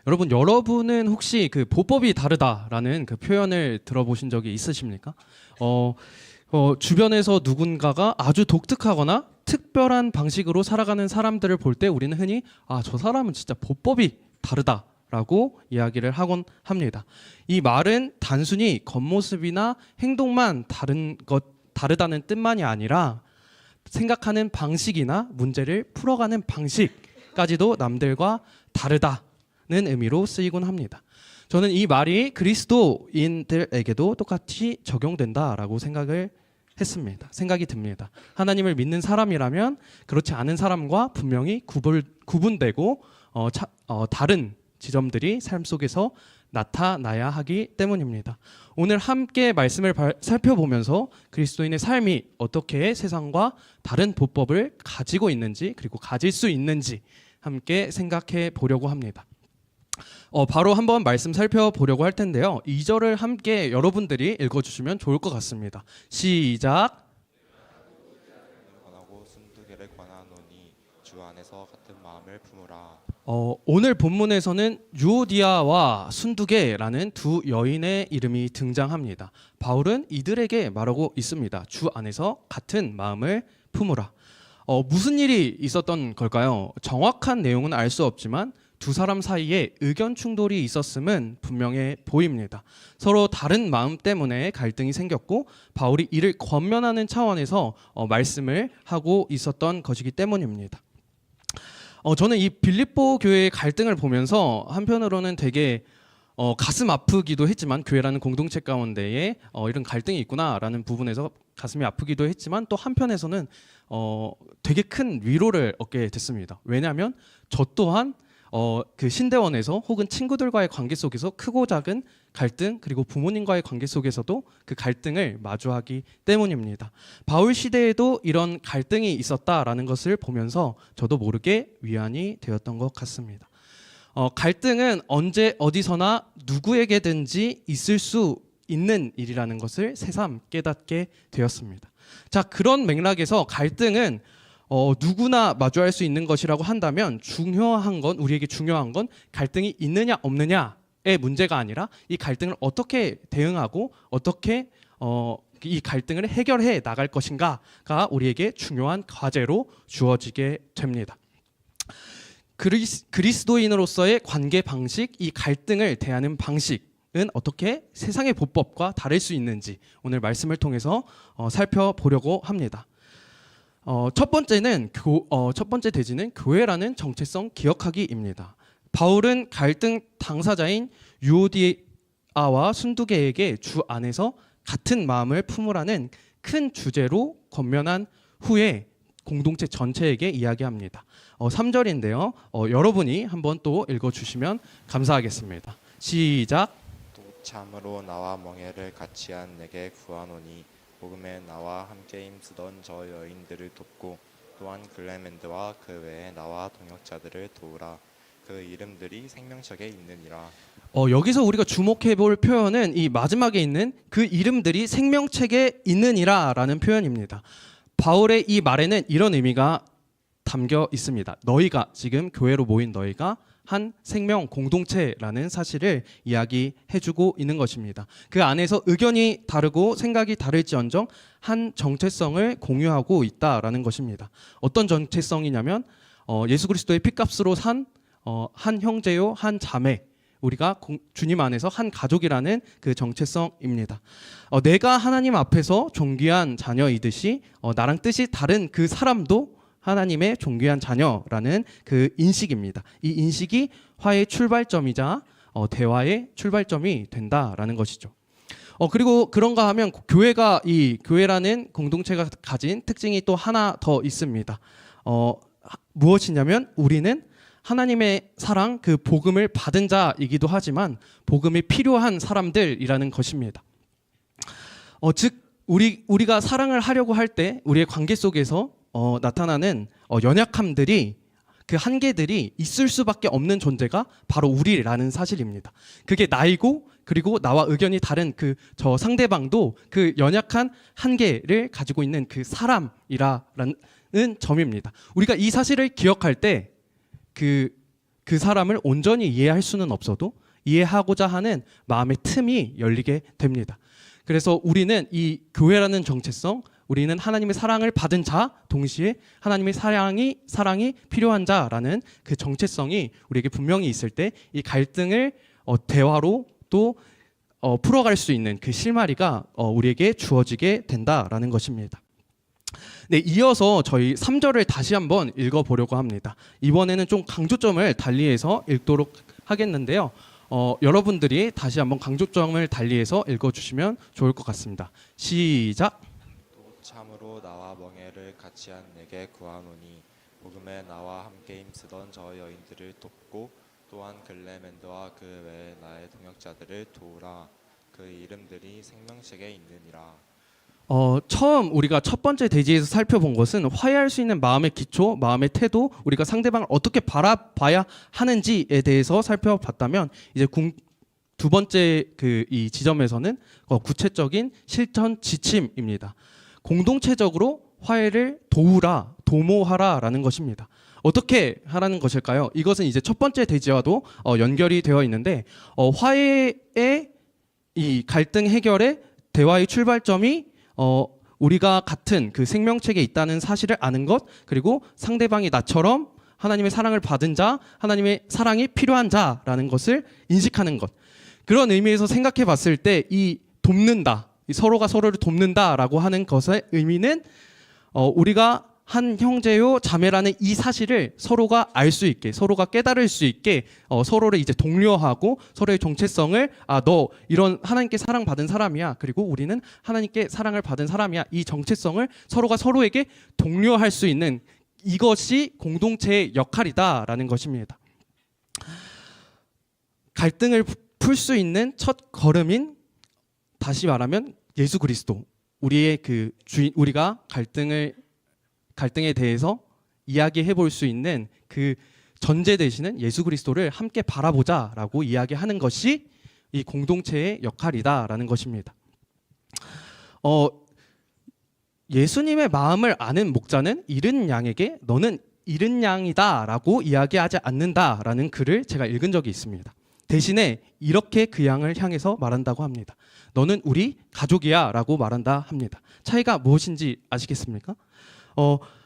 여러분은 혹시 그 보법이 다르다라는 그 표현을 들어보신 적이 있으십니까? 주변에서 누군가가 아주 독특하거나 특별한 방식으로 살아가는 사람들을 볼 때 우리는 흔히 저 사람은 진짜 보법이 다르다라고 이야기를 하곤 합니다. 이 말은 단순히 겉모습이나 행동만 다르다는 뜻만이 아니라 생각하는 방식이나 문제를 풀어가는 방식까지도 남들과 다르다는 의미로 쓰이곤 합니다. 저는 이 말이 그리스도인들에게도 똑같이 적용된다라고 생각이 듭니다. 하나님을 믿는 사람이라면 그렇지 않은 사람과 분명히 구분되고 다른 지점들이 삶 속에서 나타나야 하기 때문입니다. 오늘 함께 말씀을 살펴보면서 그리스도인의 삶이 어떻게 세상과 다른 보법을 가지고 있는지 그리고 가질 수 있는지 함께 생각해 보려고 합니다. 바로 한번 말씀 살펴보려고 할 텐데요. 2절을 함께 여러분들이 읽어주시면 좋을 것 같습니다. 시작. 권하고 순두개를 권하노니 주 안에서 같은 마음을 품으라. 오늘 본문에서는 유오디아와 순두개라는 두 여인의 이름이 등장합니다. 바울은 이들에게 말하고 있습니다. 주 안에서 같은 마음을 품으라. 무슨 일이 있었던 걸까요? 정확한 내용은 알 수 없지만 두 사람 사이에 의견 충돌이 있었음은 분명해 보입니다. 서로 다른 마음 때문에 갈등이 생겼고 바울이 이를 권면하는 차원에서 말씀을 하고 있었던 것이기 때문입니다. 저는 이 빌립보 교회의 갈등을 보면서 한편으로는 되게 가슴 아프기도 했지만 교회라는 공동체 가운데에 이런 갈등이 있구나라는 부분에서 가슴이 아프기도 했지만 또 한편에서는 되게 큰 위로를 얻게 됐습니다. 왜냐하면 저 또한 그 신대원에서 혹은 친구들과의 관계 속에서 크고 작은 갈등 그리고 부모님과의 관계 속에서도 그 갈등을 마주하기 때문입니다. 바울 시대에도 이런 갈등이 있었다라는 것을 보면서 저도 모르게 위안이 되었던 것 같습니다. 갈등은 언제 어디서나 누구에게든지 있을 수 있는 일이라는 것을 새삼 깨닫게 되었습니다. 자, 그런 맥락에서 갈등은 누구나 마주할 수 있는 것이라고 한다면 우리에게 중요한 건 갈등이 있느냐 없느냐의 문제가 아니라 이 갈등을 어떻게 대응하고 어떻게 이 갈등을 해결해 나갈 것인가가 우리에게 중요한 과제로 주어지게 됩니다. 그리스도인으로서의 관계 방식, 이 갈등을 대하는 방식은 어떻게 세상의 보법과 다를 수 있는지 오늘 말씀을 통해서 살펴보려고 합니다. 첫 번째 대지는 교회라는 정체성 기억하기입니다. 바울은 갈등 당사자인 유오디아와 순두개에게 주 안에서 같은 마음을 품으라는 큰 주제로 권면한 후에 공동체 전체에게 이야기합니다. 3절인데요. 여러분이 한번 또 읽어주시면 감사하겠습니다. 시작. 또 참으로 나와 멍에를 같이 한 내게 구하노니 복음에 나와 함께 힘쓰던 저 여인들을 돕고 또한 글레멘드와 그 외에 나와 동역자들을 도우라. 그 이름들이 생명책에 있느니라. 여기서 우리가 주목해 볼 표현은 이 마지막에 있는 그 이름들이 생명책에 있느니라라는 표현입니다. 바울의 이 말에는 이런 의미가 담겨 있습니다. 너희가 지금 교회로 모인 너희가 한 생명 공동체라는 사실을 이야기해주고 있는 것입니다. 그 안에서 의견이 다르고 생각이 다를지언정 한 정체성을 공유하고 있다라는 것입니다. 어떤 정체성이냐면 예수 그리스도의 피값으로 산 한 형제요 한 자매, 우리가 주님 안에서 한 가족이라는 그 정체성입니다. 내가 하나님 앞에서 존귀한 자녀이듯이 나랑 뜻이 다른 그 사람도 하나님의 존귀한 자녀라는 그 인식입니다. 이 인식이 화해의 출발점이자 대화의 출발점이 된다라는 것이죠. 그리고 그런가 하면 교회라는 공동체가 가진 특징이 또 하나 더 있습니다. 무엇이냐면 우리는 하나님의 사랑, 그 복음을 받은 자이기도 하지만 복음이 필요한 사람들이라는 것입니다. 즉 우리가 사랑을 하려고 할 때 우리의 관계 속에서 나타나는 연약함들이 그 한계들이 있을 수밖에 없는 존재가 바로 우리라는 사실입니다. 그게 나이고 그리고 나와 의견이 다른 저 상대방도 그 연약한 한계를 가지고 있는 그 사람이라는 점입니다. 우리가 이 사실을 기억할 때 그 사람을 온전히 이해할 수는 없어도 이해하고자 하는 마음의 틈이 열리게 됩니다. 그래서 우리는 이 교회라는 정체성, 우리는 하나님의 사랑을 받은 자, 동시에 하나님의 사랑이 필요한 자라는 그 정체성이 우리에게 분명히 있을 때 이 갈등을 대화로 또 풀어갈 수 있는 그 실마리가 우리에게 주어지게 된다라는 것입니다. 네, 이어서 저희 3절을 다시 한번 읽어보려고 합니다. 이번에는 좀 강조점을 달리해서 읽도록 하겠는데요. 여러분들이 다시 한번 강조점을 달리해서 읽어주시면 좋을 것 같습니다. 시작. 또 참으로 나와 멍에를 같이 한 내게 구하노니 복음에 나와 함께 힘쓰던 저 여인들을 돕고 또한 글레멘드와 그 외에 나의 동역자들을 도우라. 그 이름들이 생명책에 있느니라. 처음 우리가 첫 번째 대지에서 살펴본 것은 화해할 수 있는 마음의 기초, 마음의 태도, 우리가 상대방을 어떻게 바라봐야 하는지에 대해서 살펴봤다면 이제 두 번째 이 지점에서는 구체적인 실천 지침입니다. 공동체적으로 화해를 도우라, 도모하라라는 것입니다. 어떻게 하라는 것일까요? 이것은 이제 첫 번째 대지와도 연결이 되어 있는데 화해의 이 갈등 해결의 대화의 출발점이 우리가 같은 그 생명책에 있다는 사실을 아는 것, 그리고 상대방이 나처럼 하나님의 사랑을 받은 자, 하나님의 사랑이 필요한 자라는 것을 인식하는 것. 그런 의미에서 생각해 봤을 때 이 돕는다, 서로가 서로를 돕는다라고 하는 것의 의미는 우리가 한 형제요 자매라는 이 사실을 서로가 알 수 있게, 서로가 깨달을 수 있게 서로를 이제 독려하고 서로의 정체성을 너 이런 하나님께 사랑받은 사람이야, 그리고 우리는 하나님께 사랑을 받은 사람이야, 이 정체성을 서로가 서로에게 독려할 수 있는 이것이 공동체의 역할이다라는 것입니다. 갈등을 풀 수 있는 첫 걸음인, 다시 말하면 예수 그리스도, 우리의 그 주인, 우리가 갈등에 대해서 이야기해 볼 수 있는 그 전제 되시는 예수 그리스도를 함께 바라보자라고 이야기하는 것이 이 공동체의 역할이다라는 것입니다. 예수님의 마음을 아는 목자는 잃은 양에게 너는 잃은 양이다라고 이야기하지 않는다라는 글을 제가 읽은 적이 있습니다. 대신에 이렇게 그 양을 향해서 말한다고 합니다. 너는 우리 가족이야라고 말한다 합니다. 차이가 무엇인지 아시겠습니까?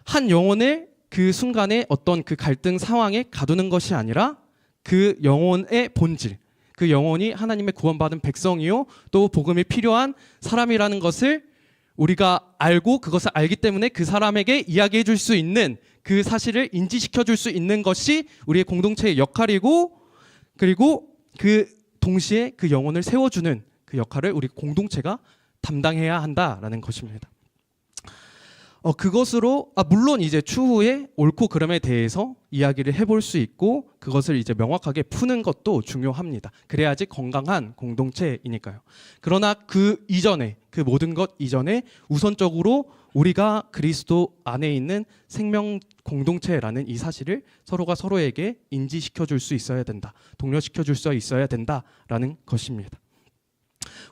한 영혼을 그 순간에 어떤 그 갈등 상황에 가두는 것이 아니라 그 영혼의 본질, 그 영혼이 하나님의 구원받은 백성이요 또 복음이 필요한 사람이라는 것을 우리가 알고 그것을 알기 때문에 그 사람에게 이야기해 줄 수 있는 그 사실을 인지시켜 줄 수 있는 것이 우리의 공동체의 역할이고, 그리고 그 동시에 그 영혼을 세워주는 그 역할을 우리 공동체가 담당해야 한다라는 것입니다. 그것으로 물론 이제 추후에 옳고 그름에 대해서 이야기를 해볼 수 있고 그것을 이제 명확하게 푸는 것도 중요합니다. 그래야지 건강한 공동체이니까요. 그러나 그 이전에, 그 모든 것 이전에 우선적으로 우리가 그리스도 안에 있는 생명 공동체라는 이 사실을 서로가 서로에게 인지시켜 줄 수 있어야 된다, 독려시켜 줄 수 있어야 된다라는 것입니다.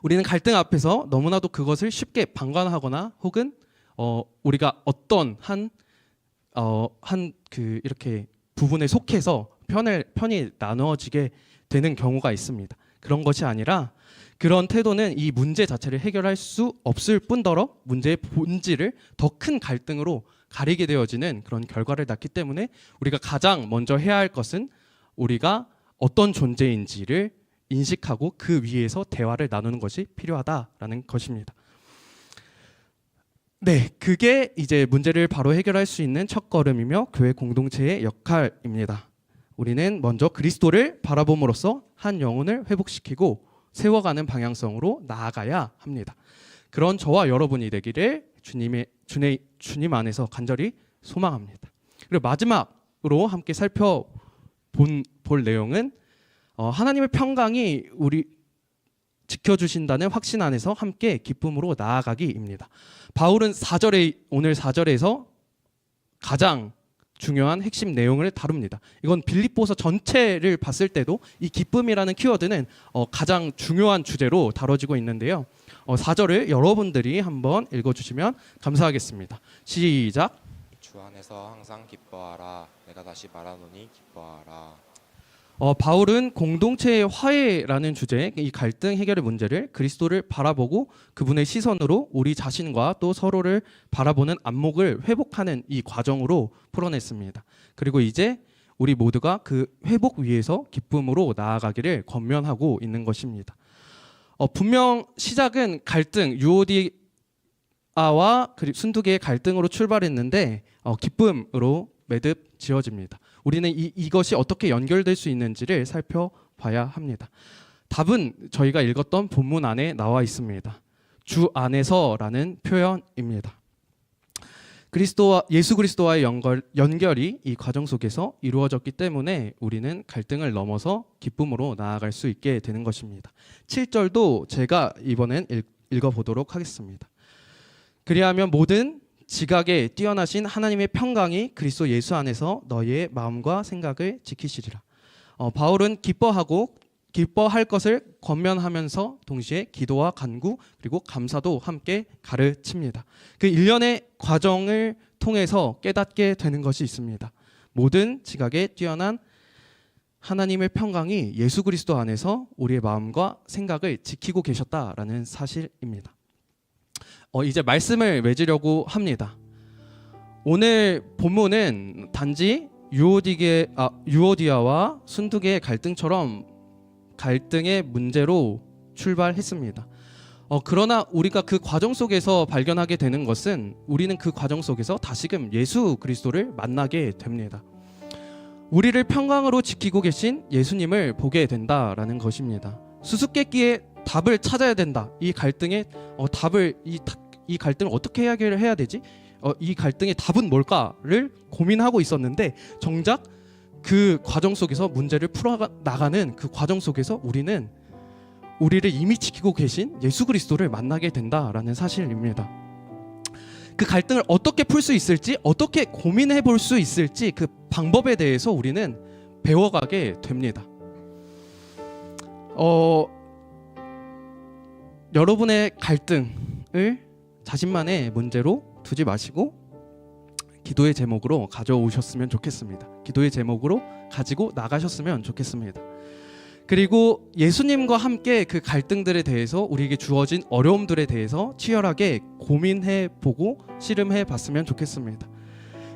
우리는 갈등 앞에서 너무나도 그것을 쉽게 방관하거나 혹은 우리가 어떤 이렇게 부분에 속해서 편이 나누어지게 되는 경우가 있습니다. 그런 것이 아니라 그런 태도는 이 문제 자체를 해결할 수 없을 뿐더러 문제의 본질을 더 큰 갈등으로 가리게 되어지는 그런 결과를 낳기 때문에 우리가 가장 먼저 해야 할 것은 우리가 어떤 존재인지를 인식하고 그 위에서 대화를 나누는 것이 필요하다라는 것입니다. 네, 그게 이제 문제를 바로 해결할 수 있는 첫걸음이며 교회 공동체의 역할입니다. 우리는 먼저 그리스도를 바라봄으로써 한 영혼을 회복시키고 세워가는 방향성으로 나아가야 합니다. 그런 저와 여러분이 되기를 주님 안에서 간절히 소망합니다. 그리고 마지막으로 함께 볼 내용은 하나님의 평강이 우리 지켜주신다는 확신 안에서 함께 기쁨으로 나아가기입니다. 바울은 오늘 4절에서 가장 중요한 핵심 내용을 다룹니다. 이건 빌립보서 전체를 봤을 때도 이 기쁨이라는 키워드는 가장 중요한 주제로 다뤄지고 있는데요. 4절을 여러분들이 한번 읽어주시면 감사하겠습니다. 시작. 주 안에서 항상 기뻐하라. 내가 다시 말하노니 기뻐하라. 바울은 공동체의 화해라는 주제, 이 갈등 해결의 문제를 그리스도를 바라보고 그분의 시선으로 우리 자신과 또 서로를 바라보는 안목을 회복하는 이 과정으로 풀어냈습니다. 그리고 이제 우리 모두가 그 회복 위에서 기쁨으로 나아가기를 권면하고 있는 것입니다. 분명 시작은 갈등, 유오디아와 순두계의 갈등으로 출발했는데 기쁨으로 매듭 지어집니다. 우리는 이것이 어떻게 연결될 수 있는지를 살펴봐야 합니다. 답은 저희가 읽었던 본문 안에 나와 있습니다. 주 안에서라는 표현입니다. 예수 그리스도와의 연결이 이 과정 속에서 이루어졌기 때문에 우리는 갈등을 넘어서 기쁨으로 나아갈 수 있게 되는 것입니다. 7절도 제가 이번엔 읽어보도록 하겠습니다. 그리하면 모든 지각에 뛰어나신 하나님의 평강이 그리스도 예수 안에서 너희의 마음과 생각을 지키시리라. 바울은 기뻐할 것을 권면하면서 동시에 기도와 간구 그리고 감사도 함께 가르칩니다. 그 일련의 과정을 통해서 깨닫게 되는 것이 있습니다. 모든 지각에 뛰어난 하나님의 평강이 예수 그리스도 안에서 우리의 마음과 생각을 지키고 계셨다라는 사실입니다. 이제 말씀을 맺으려고 합니다. 오늘 본문은 단지 유오디아와 순두계의 갈등처럼 갈등의 문제로 출발했습니다. 그러나 우리가 그 과정 속에서 발견하게 되는 것은 우리는 그 과정 속에서 다시금 예수 그리스도를 만나게 됩니다. 우리를 평강으로 지키고 계신 예수님을 보게 된다라는 것입니다. 수수께끼의 답을 찾아야 된다. 이 갈등의 이 갈등을 어떻게 해결해야 되지? 이 갈등의 답은 뭘까를 고민하고 있었는데 정작 그 과정 속에서 문제를 풀어나가는 그 과정 속에서 우리는 우리를 이미 지키고 계신 예수 그리스도를 만나게 된다라는 사실입니다. 그 갈등을 어떻게 풀 수 있을지, 어떻게 고민해 볼 수 있을지 그 방법에 대해서 우리는 배워가게 됩니다. 여러분의 갈등을 자신만의 문제로 두지 마시고 기도의 제목으로 가져오셨으면 좋겠습니다. 기도의 제목으로 가지고 나가셨으면 좋겠습니다. 그리고 예수님과 함께 그 갈등들에 대해서 우리에게 주어진 어려움들에 대해서 치열하게 고민해보고 씨름해봤으면 좋겠습니다.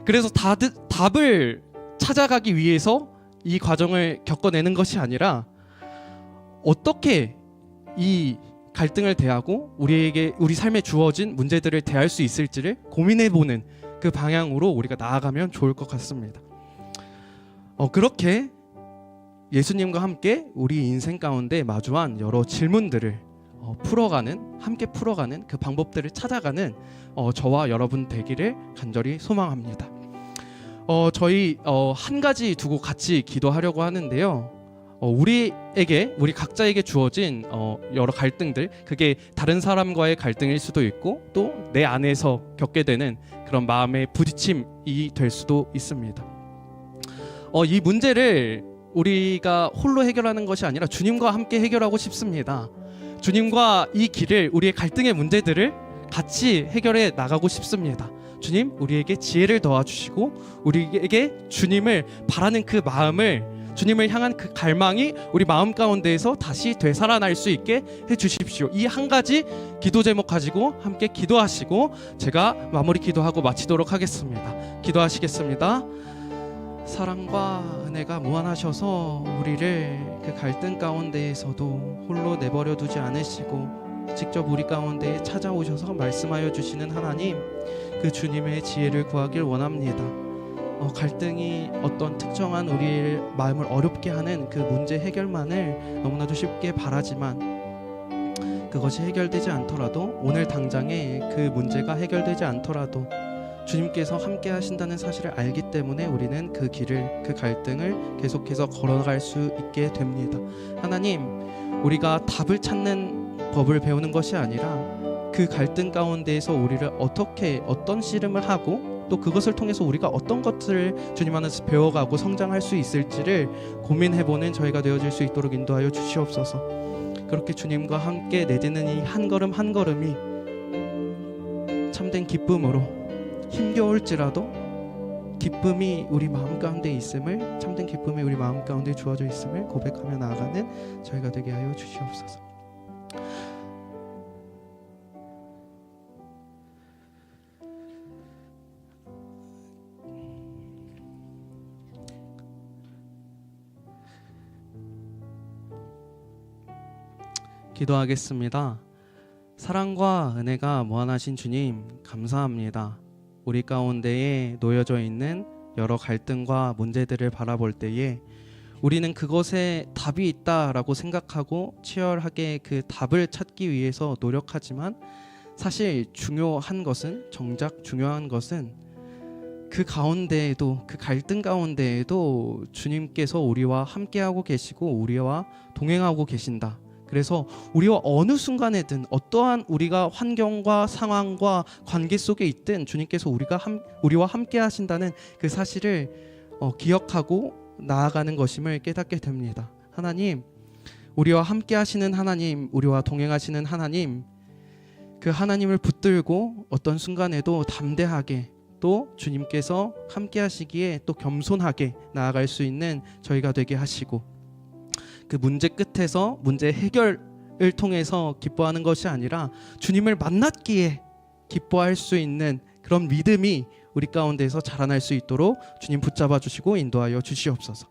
그래서 답을 찾아가기 위해서 이 과정을 겪어내는 것이 아니라 어떻게 이 갈등을 대하고 우리 삶에 주어진 문제들을 대할 수 있을지를 고민해보는 그 방향으로 우리가 나아가면 좋을 것 같습니다. 그렇게 예수님과 함께 우리 인생 가운데 마주한 여러 질문들을 함께 풀어가는 그 방법들을 찾아가는 저와 여러분 되기를 간절히 소망합니다. 저희 한 가지 두고 같이 기도하려고 하는데요. 우리 각자에게 주어진 여러 갈등들, 그게 다른 사람과의 갈등일 수도 있고 또 내 안에서 겪게 되는 그런 마음의 부딪힘이 될 수도 있습니다. 이 문제를 우리가 홀로 해결하는 것이 아니라 주님과 함께 해결하고 싶습니다. 주님과 이 길을, 우리의 갈등의 문제들을 같이 해결해 나가고 싶습니다. 주님, 우리에게 지혜를 도와주시고 우리에게 주님을 바라는 그 마음을, 주님을 향한 그 갈망이 우리 마음 가운데에서 다시 되살아날 수 있게 해주십시오. 이 한 가지 기도 제목 가지고 함께 기도하시고 제가 마무리 기도하고 마치도록 하겠습니다. 기도하시겠습니다. 사랑과 은혜가 무한하셔서 우리를 그 갈등 가운데에서도 홀로 내버려 두지 않으시고 직접 우리 가운데에 찾아오셔서 말씀하여 주시는 하나님, 그 주님의 지혜를 구하길 원합니다. 갈등이 어떤 특정한 우리의 마음을 어렵게 하는 그 문제 해결만을 너무나도 쉽게 바라지만 그것이 해결되지 않더라도, 오늘 당장에 그 문제가 해결되지 않더라도 주님께서 함께 하신다는 사실을 알기 때문에 우리는 그 길을, 그 갈등을 계속해서 걸어갈 수 있게 됩니다. 하나님, 우리가 답을 찾는 법을 배우는 것이 아니라 그 갈등 가운데에서 우리를 어떤 씨름을 하고 또 그것을 통해서 우리가 어떤 것들을 주님 안에서 배워가고 성장할 수 있을지를 고민해보는 저희가 되어질 수 있도록 인도하여 주시옵소서. 그렇게 주님과 함께 내딛는 이 한 걸음 한 걸음이 참된 기쁨으로, 힘겨울지라도 기쁨이 우리 마음 가운데 있음을, 참된 기쁨이 우리 마음 가운데 주어져 있음을 고백하며 나아가는 저희가 되게 하여 주시옵소서. 기도하겠습니다. 사랑과 은혜가 무한하신 주님, 감사합니다. 우리 가운데에 놓여져 있는 여러 갈등과 문제들을 바라볼 때에 우리는 그것에 답이 있다라고 생각하고 치열하게 그 답을 찾기 위해서 노력하지만, 사실 중요한 것은, 정작 중요한 것은 그 가운데에도, 그 갈등 가운데에도 주님께서 우리와 함께하고 계시고 우리와 동행하고 계신다. 그래서 우리와 어느 순간에든, 어떠한 우리가 환경과 상황과 관계 속에 있든 주님께서 우리와 함께 하신다는 그 사실을 기억하고 나아가는 것임을 깨닫게 됩니다. 하나님, 우리와 함께 하시는 하나님, 우리와 동행하시는 하나님, 그 하나님을 붙들고 어떤 순간에도 담대하게, 또 주님께서 함께 하시기에 또 겸손하게 나아갈 수 있는 저희가 되게 하시고, 그 문제 끝에서 문제 해결을 통해서 기뻐하는 것이 아니라 주님을 만났기에 기뻐할 수 있는 그런 믿음이 우리 가운데서 자라날 수 있도록 주님 붙잡아 주시고 인도하여 주시옵소서.